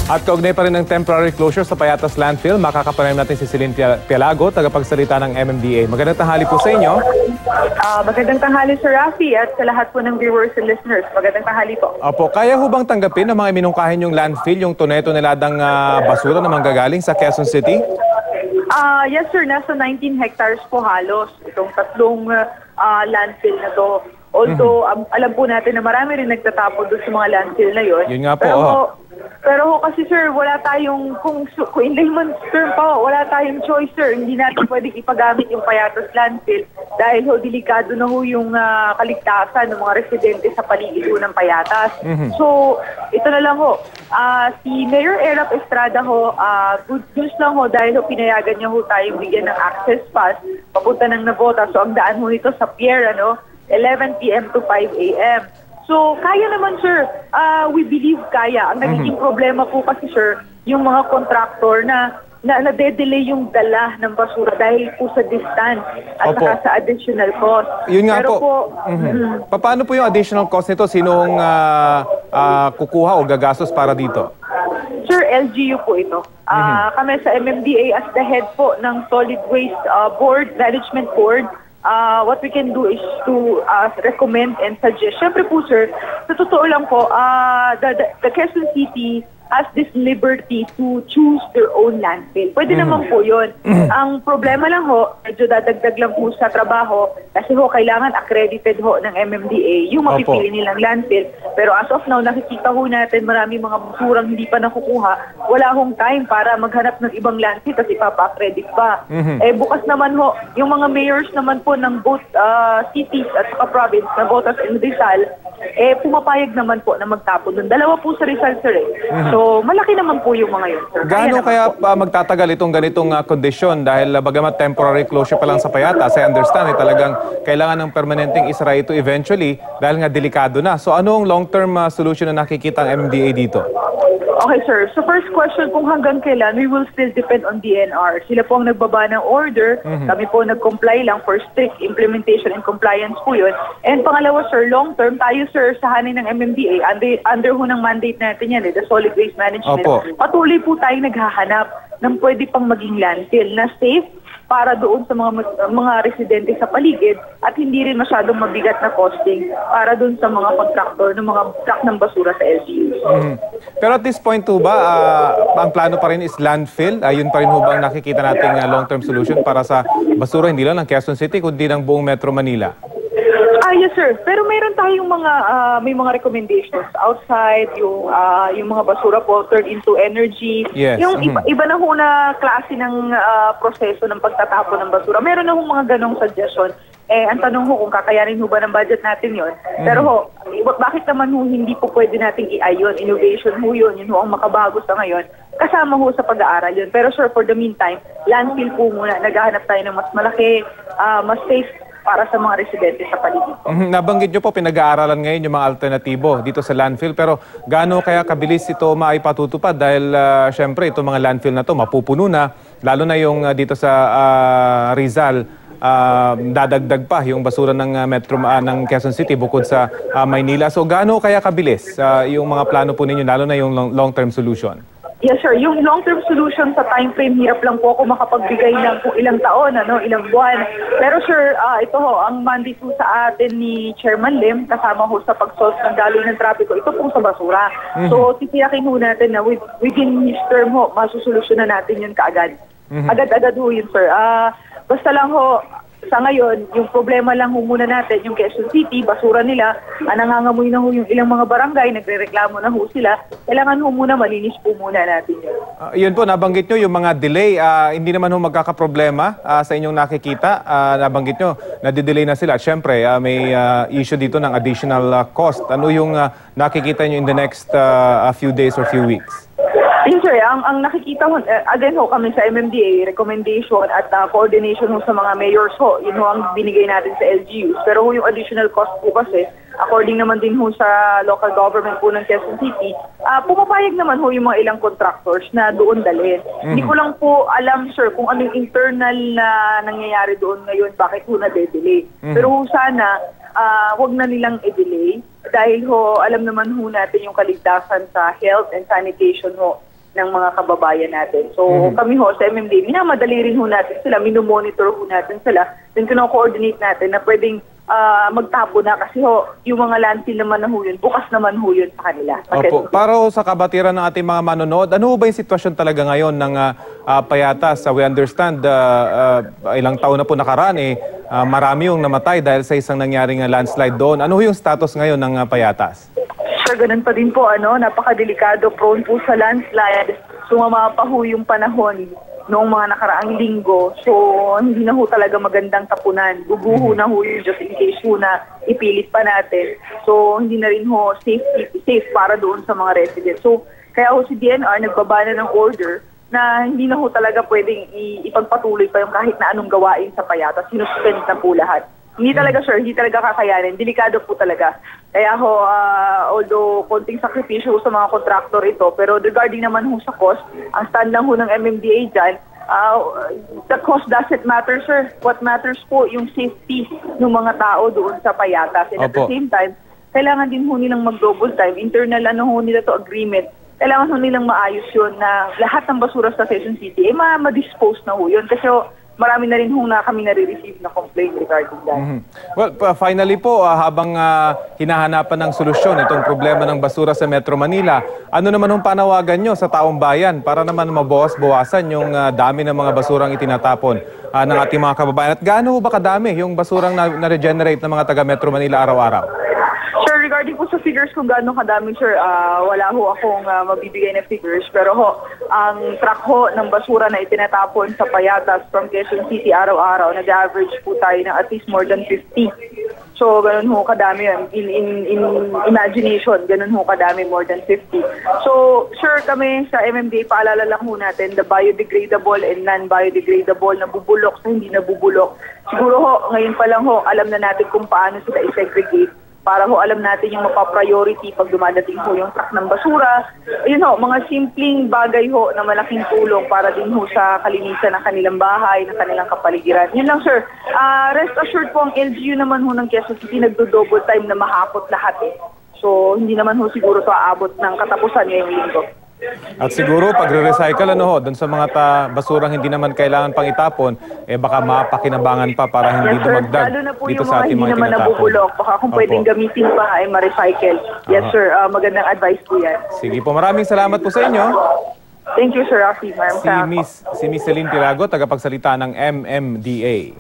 At kaugnay pa rin ng temporary closure sa Payatas Landfill, makakapanayam natin si Celine Pialago, tagapagsalita ng MMDA. Magandang tanghali po sa inyo. Magandang tanghali, Sir Rafi, at sa lahat po ng viewers and listeners. Magandang tanghali po. Opo, kaya ho bang tanggapin ng mga iminungkahin yung landfill, yung toneladang basura na manggagaling sa Quezon City? Yes, sir. Nasa 19 hectares po halos itong tatlong landfill na to. Although, alam po natin na marami rin nagtatapon doon sa mga landfill na yun. Yun nga po, Pero kasi sir, wala tayong, kung in layman's term pa, wala tayong choice, sir. Hindi natin pwedeng ipagamit yung Payatas landfill dahil delikado na ho yung kaligtasan ng mga residente sa paligid ng Payatas. So, ito na lang ho. Si Mayor Erap Estrada good news lang ho dahil pinayagan niya tayong bigyan ng access pass papunta ng Navota. So, ang daan nito sa pier, 11 p.m. to 5 a.m. So, kaya naman, sir. We believe kaya. Ang nagiging problema po kasi, sir, yung mga contractor na nade-delay yung dala ng basura dahil po sa distance at saka sa additional cost. Yun nga po. Paano po yung additional cost nito? Sinong kukuha o gagastos para dito? Sir, LGU po ito. Kami sa MMDA as the head po ng Solid Waste Management Board, what we can do is to recommend and suggest. Siyempre po, sir, sa totoo lang po, the Quezon City has this liberty to choose their own landfill. Pwede naman po yun. Ang problema lang medyo dadagdag lang po sa trabaho kasi kailangan accredited ng MMDA yung mapipili nilang landfill. Pero as of now, nakikita natin marami mga basurang hindi pa nakukuha. Wala time para maghanap ng ibang landfill kasi ipapa-accredit pa. Bukas naman yung mga mayors naman po ng both cities at saka province, Navotas and Rizal, pumapayag naman po na magtapon doon. Dalawa po sa Rizal, sir. So, malaki naman po yung mga yun, sir. Gaano kaya magtatagal itong ganitong kondisyon? Dahil bagamat temporary closure pa lang sa Payatas, I understand, talagang kailangan ng permanenteng isara ito eventually dahil nga delikado na. So, ano ang long-term solution na nakikita ang MMDA dito? Okay, sir. So, first question, kung hanggang kailan, we will still depend on DNR. Sila po ang nagbaba ng order. Kami po nag-comply lang for strict implementation and compliance po yun. And pangalawa, sir, long-term, tayo, sir, sa hanin ng MMDA, under ng mandate natin yan, the Solid Waste Management. Patuloy po tayo naghahanap ng pwede pang maging landfill na safe para doon sa mga residente sa paligid at hindi rin masyadong mabigat na costing para doon sa mga contractor ng mga truck ng basura sa LGU. Pero at this point ba, ang plano pa rin is landfill? Yun pa rin ba ang nakikita nating long-term solution para sa basura hindi lang ng Quezon City kundi ng buong Metro Manila? Yes, sir. Pero meron tayong may mga recommendations outside, yung mga basura po turn into energy. Yes. Yung iba na na klase ng proseso ng pagtatapon ng basura. Meron na mga ganong suggestion. Ang tanong kung kakayanin ba ng budget natin yon. Pero bakit naman hindi po pwede nating i-ayon? Innovation yun. Yun ang makabago sa ngayon. Kasama sa pag-aaral yun. Pero sir, for the meantime, landfill po muna. Naghahanap tayo ng mas malaki, mas safe para sa mga residente sa paligid po. Nabanggit nyo po, pinag-aaralan ngayon yung mga alternatibo dito sa landfill. Pero gaano kaya kabilis ito maipatutupad? Dahil syempre itong mga landfill na to mapupuno na. Lalo na yung dito sa Rizal, dadagdag pa yung basura ng Metro ng Quezon City bukod sa Maynila. So gaano kaya kabilis yung mga plano po ninyo, lalo na yung long-term solution? Yes, sir. Yung long-term solution sa time frame, hirap lang po ako makapagbigay ng kung ilang taon, ilang buwan. Pero sir, ito ang mandate po sa atin ni Chairman Lim, kasama sa pag-solve ng daloy ng trapiko, ito po sa basura. So, titiyakin natin na within his term masusolusyonan natin yun kaagad. Agad-agad yun, sir. Basta lang sa ngayon, yung problema lang muna natin, yung Quezon City, basura nila, nangangamoy na yung ilang mga barangay, nagre-reklamo na sila. Kailangan muna, malinis po muna natin yun. Yun po, nabanggit nyo yung mga delay. Hindi naman magkakaproblema sa inyong nakikita. Nabanggit nyo, nadidelay na sila. Siyempre, may issue dito ng additional cost. Ano yung nakikita nyo in the next few days or few weeks? Yes, sir. Ang nakikita again kami sa MMDA, recommendation at coordination sa mga mayors yun ang binigay natin sa LGUs. Pero yung additional cost po kasi, according naman din sa local government po ng Quezon City, pumapayag naman yung mga ilang contractors na doon dalhin. Hindi ko lang po alam, sir, kung anong internal na nangyayari doon ngayon, bakit na-delay. Pero sana, wag na nilang i-delay dahil alam naman natin yung kaligtasan sa health and sanitation ng mga kababayan natin. So kami ho sa MMDA, minamadali rin ho natin sila, minomonitor ho natin sila, then kino-coordinate natin na pwedeng magtapo na kasi ho, yung mga landfill naman na ho yun, bukas naman ho yun sa kanila. Opo. Para ho sa kabatiran ng ating mga manonood, ano ho ba yung sitwasyon talaga ngayon ng Payatas? We understand ilang taon na po nakaraan marami yung namatay dahil sa isang nangyaring landslide doon. Ano ho yung status ngayon ng Payatas? Sir, ganun pa din po, napakadelikado, prone po sa landslide. Sumama pa ho yung panahon noong mga nakaraang linggo. So, hindi na ho talaga magandang tapunan. Guguho na ho yun just in case ho na ipilit pa natin. So, hindi na rin ho safe para doon sa mga residents. So, kaya ho si DNR nagbaba na ng order na hindi na ho talaga pwedeng ipagpatuloy pa yung kahit na anong gawain sa Payatas. Sinuspend na po lahat. Hindi talaga, sir, hindi talaga kakayanin. Delikado po talaga. Kaya ho, although konting sakripisyo sa mga kontraktor ito, pero regarding naman ho sa cost, ang stand lang ho ng MMDA dyan, the cost doesn't matter, sir. What matters po yung safety ng mga tao doon sa Payatas. And at the same time, kailangan din ho nilang mag-double time. Internal ho nila to agreement. Kailangan ho nilang maayos yun na lahat ng basura sa Quezon City, ma-dispose na ho yun. Kasi marami na rin kami nare-receive na complaint regarding that. Well, finally po, habang hinahanapan ng solusyon itong problema ng basura sa Metro Manila, ano naman ang panawagan nyo sa taong bayan para naman mabawas-bawasan yung dami ng mga basurang itinatapon ng ating mga kababayan? At gaano ba kadami yung basurang na-regenerate ng mga taga Metro Manila araw-araw? Sir, regarding po sa figures kung gaano kadami, sir, wala ho akong mabibigay na figures. Pero ho, ang truck ho ng basura na itinatapon sa Payatas from Quezon City araw-araw, nag-average po tayo ng at least more than 50. So, ganun ho kadami yun. In imagination, ganun ho kadami, more than 50. So, sir, kami sa MMDA, paalala lang ho natin, the biodegradable and non-biodegradable na bubulok sa hindi na bubulok. Siguro ho, ngayon pa lang ho, alam na natin kung paano sila i-segregate para ho alam natin yung mapa-priority pag dumadating ho yung truck ng basura. Ayun ho, mga simpleng bagay ho na malaking tulong para din ho sa kalinisan ng kanilang bahay, ng kanilang kapaligiran. Yun lang, sir. Rest assured po ang LGU naman ho ng Quezon City nagdo-double time na mahapot lahat So, hindi naman ho siguro ito aabot ng katapusan ngayong linggo. At siguro pagre-recycle doon sa mga basurang hindi naman kailangan pang itapon, baka mapakinabangan pa para hindi dumagdag dito sa ating mga naman tinatapon. Nabubulok. Baka kung pwedeng gamitin pa ay ma-recycle. Yes, sir. Magandang advice po yan. Sige po, maraming salamat po sa inyo. Thank you, Sir Rafi. Si Miss Celine Tirago, tagapagsalita ng MMDA.